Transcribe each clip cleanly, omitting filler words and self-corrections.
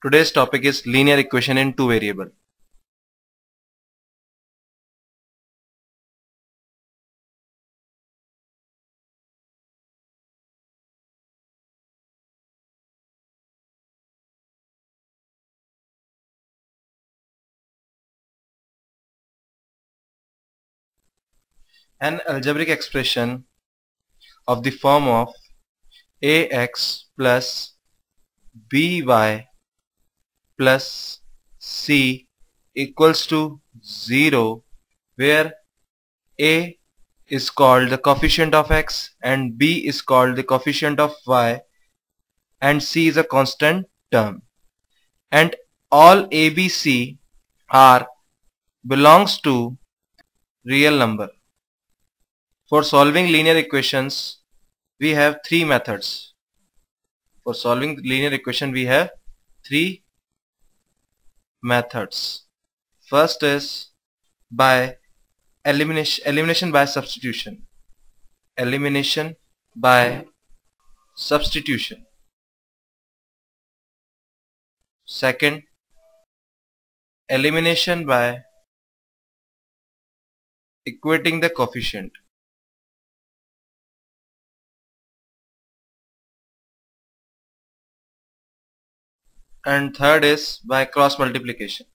Today's topic is linear equation in two variable. An algebraic expression of the form of ax plus by plus c equals to 0, where a is called the coefficient of x and b is called the coefficient of y and c is a constant term, and all ABC are belongs to real number. For solving linear equations we have three methods. For solving linear equation we have three methods. First is by elimination by substitution. Elimination by substitution. Second, elimination by equating the coefficient. And third is by cross multiplication.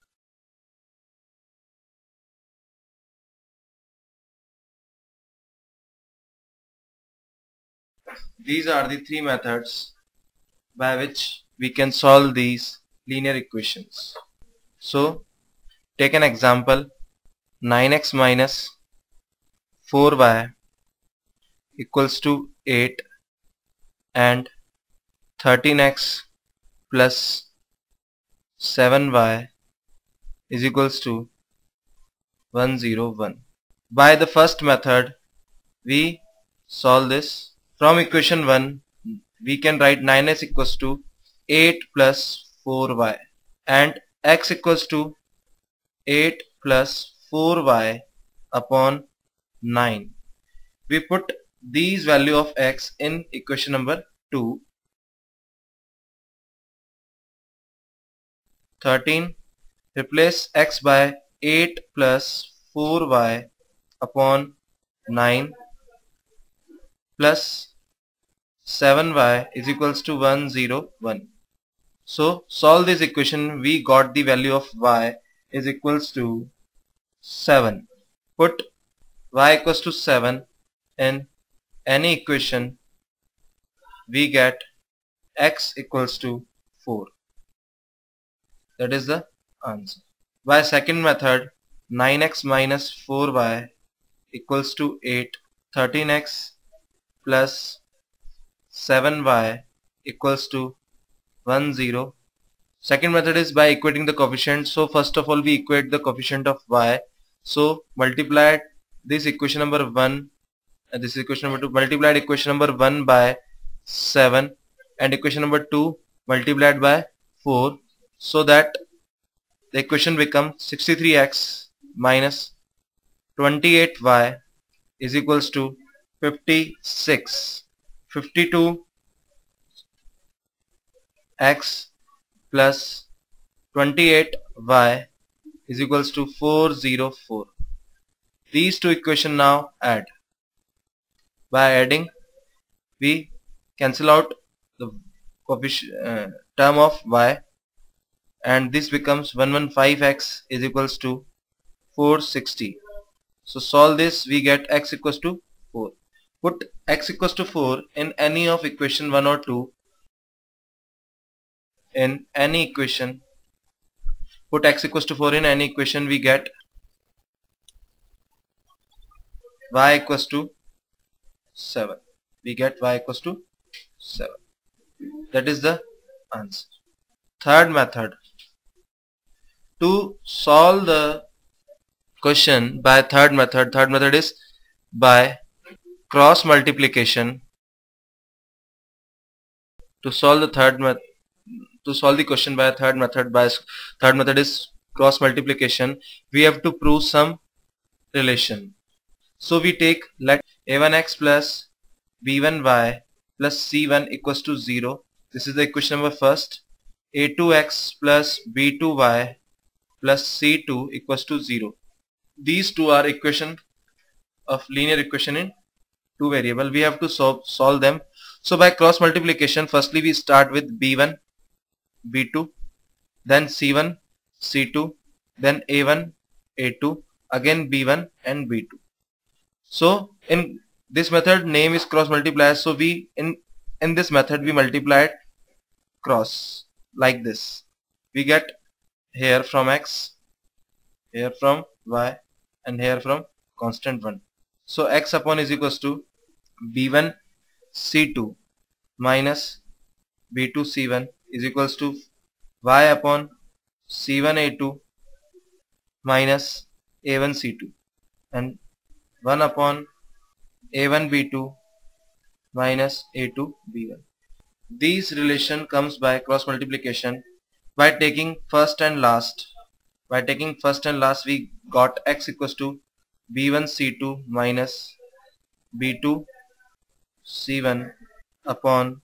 These are the three methods by which we can solve these linear equations. So take an example: 9x minus 4y equals to 8 and 13x plus 7y is equals to 101. By the first method we solve this. From equation 1 we can write 9x equals to 8 plus 4y and x equals to 8 plus 4y upon 9. We put these value of x in equation number 2. 13, replace x by 8 plus 4y upon 9 plus 7y is equals to 101. So solve this equation. We got the value of y is equals to 7. Put y equals to 7 in any equation. We get x equals to 4. That is the answer. By second method, 9x minus 4y equals to 8. 13x plus 7y equals to 10. Second method is by equating the coefficient. So first of all we equate the coefficient of y. So multiply this equation number 1 and this equation number 2, multiplied equation number 1 by 7 and equation number 2 multiplied by 4, so that the equation becomes 63x minus 28y is equals to 56. 52x plus 28y is equals to 404. These two equations now add. By adding we cancel out the coefficient term of y and this becomes 115x is equals to 460. So solve this, we get x equals to 4. Put x equals to 4 in any of equation 1 or 2. In any equation, put x equals to 4 in any equation, we get y equals to 7. We get y equals to 7. That is the answer. Third method. To solve the question by third method is by cross multiplication. To solve the question by third method is cross multiplication. We have to prove some relation. So we take, let a1x plus b1y plus c1 equals to 0. This is the equation number first. a2x plus b2y plus c2 equals to 0. These two are equation of linear equation in two variable. We have to solve them. So by cross multiplication, firstly we start with b1 b2, then c1 c2, then a1 a2, again b1 and b2. So in this method name is cross multiply. So we in this method we multiplied cross like this. We get here from x, here from y, and here from constant 1. So x upon is equals to b1 c2 minus b2 c1 is equals to y upon c1 a2 minus a1 c2 and 1 upon a1 b2 minus a2 b1. These relation comes by cross multiplication by taking first and last. By taking first and last we got x equals to b1 c2 minus b2 c1 upon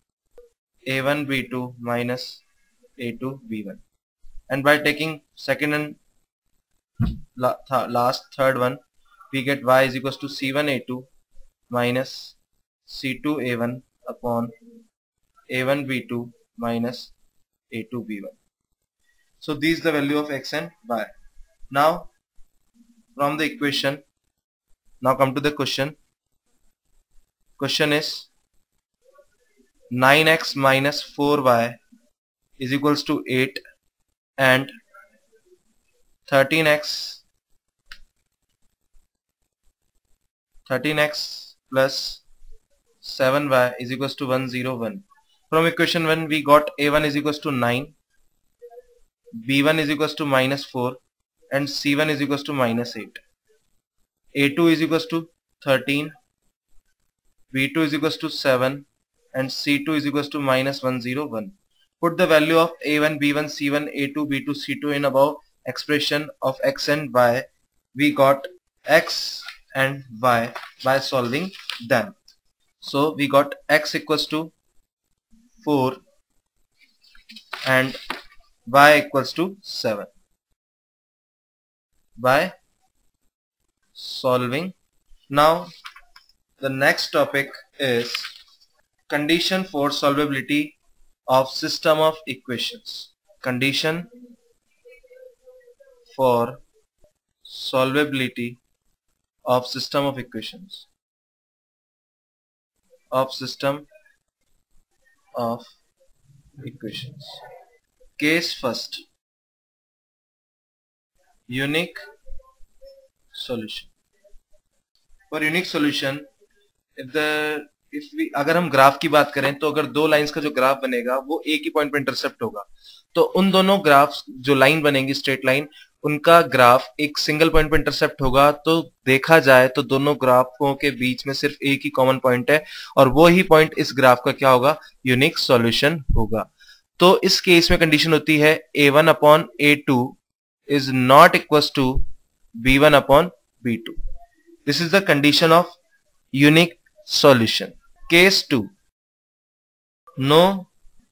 a1 b2 minus a2 b1, and by taking second and last third one we get y is equals to c1 a2 minus c2 a1 upon a1 b2 minus a2 b1. So this is the value of x and y. Now from the equation, now come to the question. Question is 9x minus 4y is equals to 8 and 13x plus 7y is equals to 101. From equation 1 we got a1 is equals to 9, b1 is equals to minus 4 and c1 is equals to minus 8. a2 is equals to 13, b2 is equals to 7 and c2 is equals to minus 101. Put the value of a1, b1, c1, a2, b2, c2 in above expression of x and y. We got x and y by solving them. So we got x equals to 4 and y equals to 7 by solving. Now the next topic is condition for solvability of system of equations. Condition for solvability of system of equations. Case first, unique solution. For unique solution, अगर हम graph की बात करें तो अगर दो lines का जो ग्राफ बनेगा वो एक ही पॉइंट पे इंटरसेप्ट होगा, तो उन दोनों ग्राफ्स जो लाइन बनेंगी स्ट्रेट लाइन, उनका ग्राफ एक सिंगल पॉइंट पे इंटरसेप्ट होगा। तो देखा जाए तो दोनों ग्राफों के बीच में सिर्फ एक ही कॉमन पॉइंट है और वो ही पॉइंट इस ग्राफ का क्या होगा, यूनिक सॉल्यूशन होगा। तो इस केस में कंडीशन होती है a1 upon a2 is not equal to b1 upon b2। This is the condition of unique solution. Case 2, no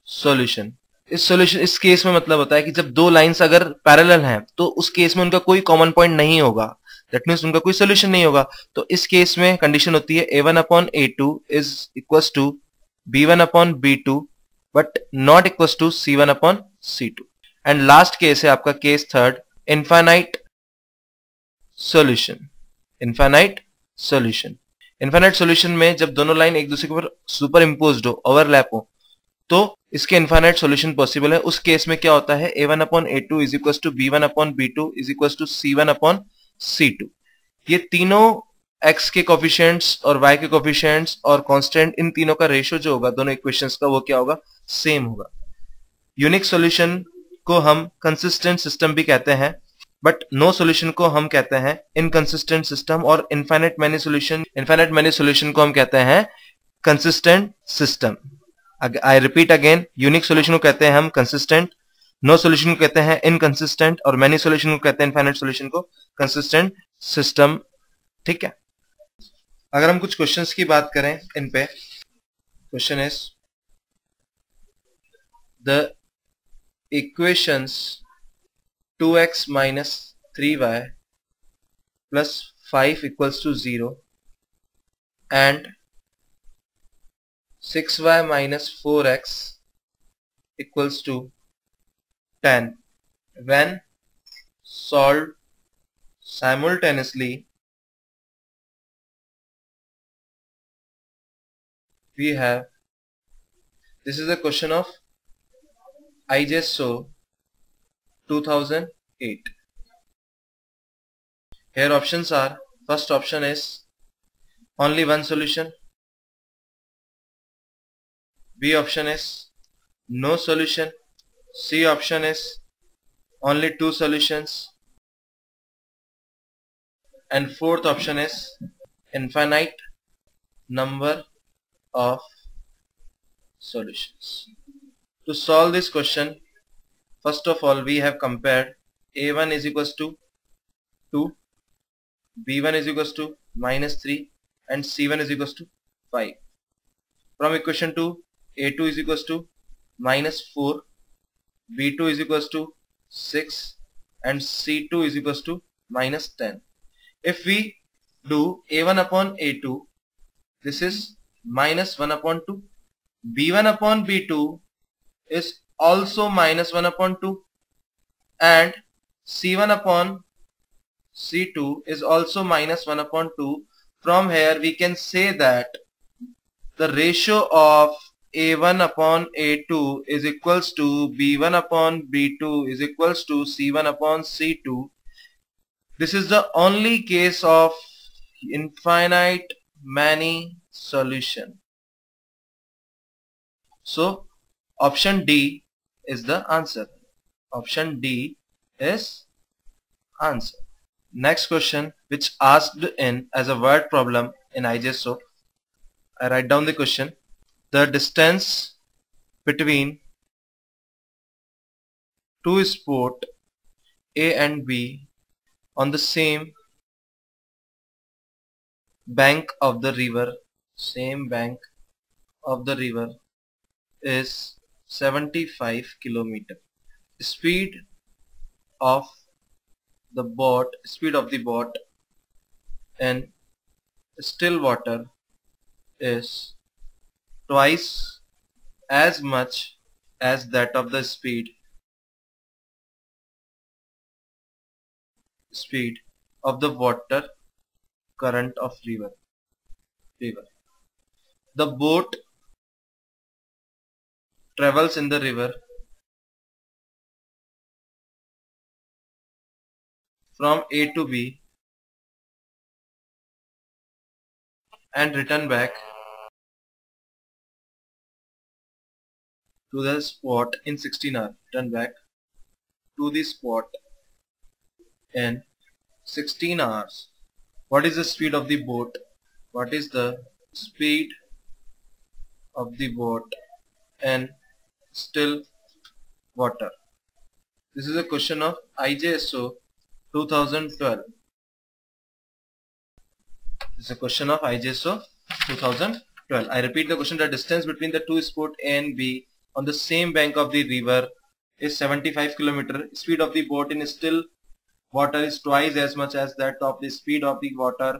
solution. इस केस में मतलब होता है कि जब दो लाइंस अगर पैरेलल हैं तो उस केस में उनका कोई कॉमन पॉइंट नहीं होगा, दैट मीन्स उनका कोई सोल्यूशन नहीं होगा। तो इस केस में कंडीशन होती है a1 upon a2 is equal to b1 upon b2 but not equal to c1 upon c2। And last case है आपका case third, infinite solution. Infinite solution में जब दोनों लाइन एक दूसरे के ऊपर सुपर इम्पोज्ड हो, ओवरलैप हो, तो इसके इनफाइनाइट सॉल्यूशन पॉसिबल है। उस केस में क्या होता है, a1 upon a2 is equal to b1 upon b2 is equal to c1 upon c2। ये तीनों x के कोफिशिएंट्स और y के कोफिशिएंट्स और कांस्टेंट, इन तीनों का रेशियो जो होगा दोनों इक्वेशंस का, वो क्या होगा, सेम होगा। यूनिक सॉल्यूशन को हम कंसिस्टेंट सिस्टम भी कहते हैं, बट नो सॉल्यूशन को हम कहते हैं इनकंसिस्टेंट सिस्टम, और इनफाइनाइट मैनी सॉल्यूशन को हम कहते हैं consistent system. I repeat again, unique solution को कहते हैं हम कंसिस्टेंट, नो सॉल्यूशन को कहते हैं इनकंसिस्टेंट, और मैनी सॉल्यूशन को कहते हैं, इनफाइनाइट सॉल्यूशन को कंसिस्टेंट सिस्टम। ठीक है, अगर हम कुछ क्वेश्चंस की बात करें इन पे, question is the equations 2x minus 3y plus 5 equals to 0 and 6y minus 4x equals to 10 when solved simultaneously. We have, this is a question of IJSO 2008. Here options are, first option is only one solution, B option is no solution, C option is only two solutions, and fourth option is infinite number of solutions. To solve this question, first of all we have compared a1 is equals to 2, b1 is equals to minus 3 and c1 is equals to 5. From equation 2, a2 is equals to minus 4, b2 is equals to 6 and c2 is equals to minus 10. If we do a1 upon a2, this is minus 1 upon 2, b1 upon b2 is also minus 1 upon 2 and c1 upon c2 is also minus 1 upon 2. From here we can say that the ratio of a1 upon a2 is equals to b1 upon b2 is equals to c1 upon c2. This is the only case of infinite many solution. So option D is the answer. Option D is answer. Next question, which asked in as a word problem in IJSO. I write down the question. The distance between two sports A and B on the same bank of the river, is 75 kilometer. Speed of the boat in still water is twice as much as that of the speed of the water current of river. The boat travels in the river from A to B and return back to the spot in 16 hours. Return back to the spot in 16 hours. What is the speed of the boat? What is the speed of the boat in still water? This is a question of IJSO 2012. This is a question of IJSO 2012. I repeat the question. The distance between the two sports A and B on the same bank of the river is 75 km. Speed of the boat in still water is twice as much as that of the speed of the water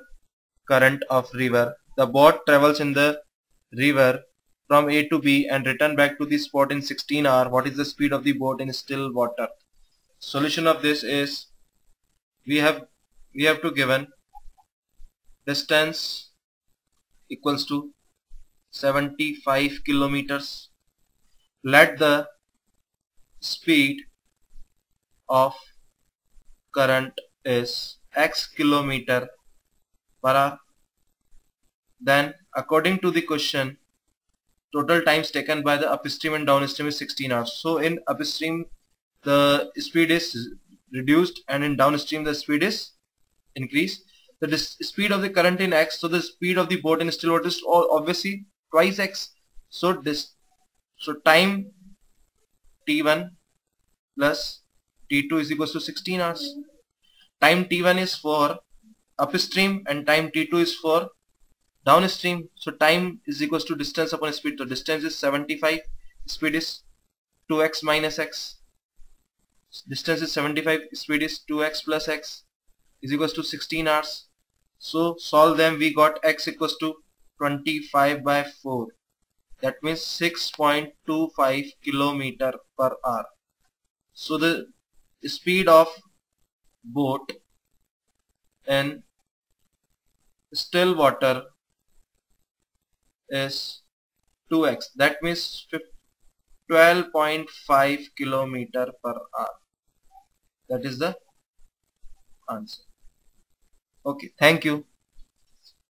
current of river. The boat travels in the river from A to B and return back to the spot in 16 hours. What is the speed of the boat in still water? Solution of this is we have to given distance equals to 75 kilometers. Let the speed of current is x kilometer per hour. Then according to the question, total times taken by the upstream and downstream is 16 hours. So in upstream the speed is reduced and in downstream the speed is increased. The speed of the current in x, so the speed of the boat in still water is obviously twice x. So time t1 plus t2 is equals to 16 hours. Time t1 is for upstream and time t2 is for downstream. So time is equals to distance upon speed. So distance is 75, speed is 2x minus x. distance is 75, speed is 2x plus x is equals to 16 hours. So solve them. We got x equals to 25 by 4. That means 6.25 kilometer per hour. So the speed of boat in still water is 2x. That means 12.5 kilometer per hour. That is the answer. Okay, thank you.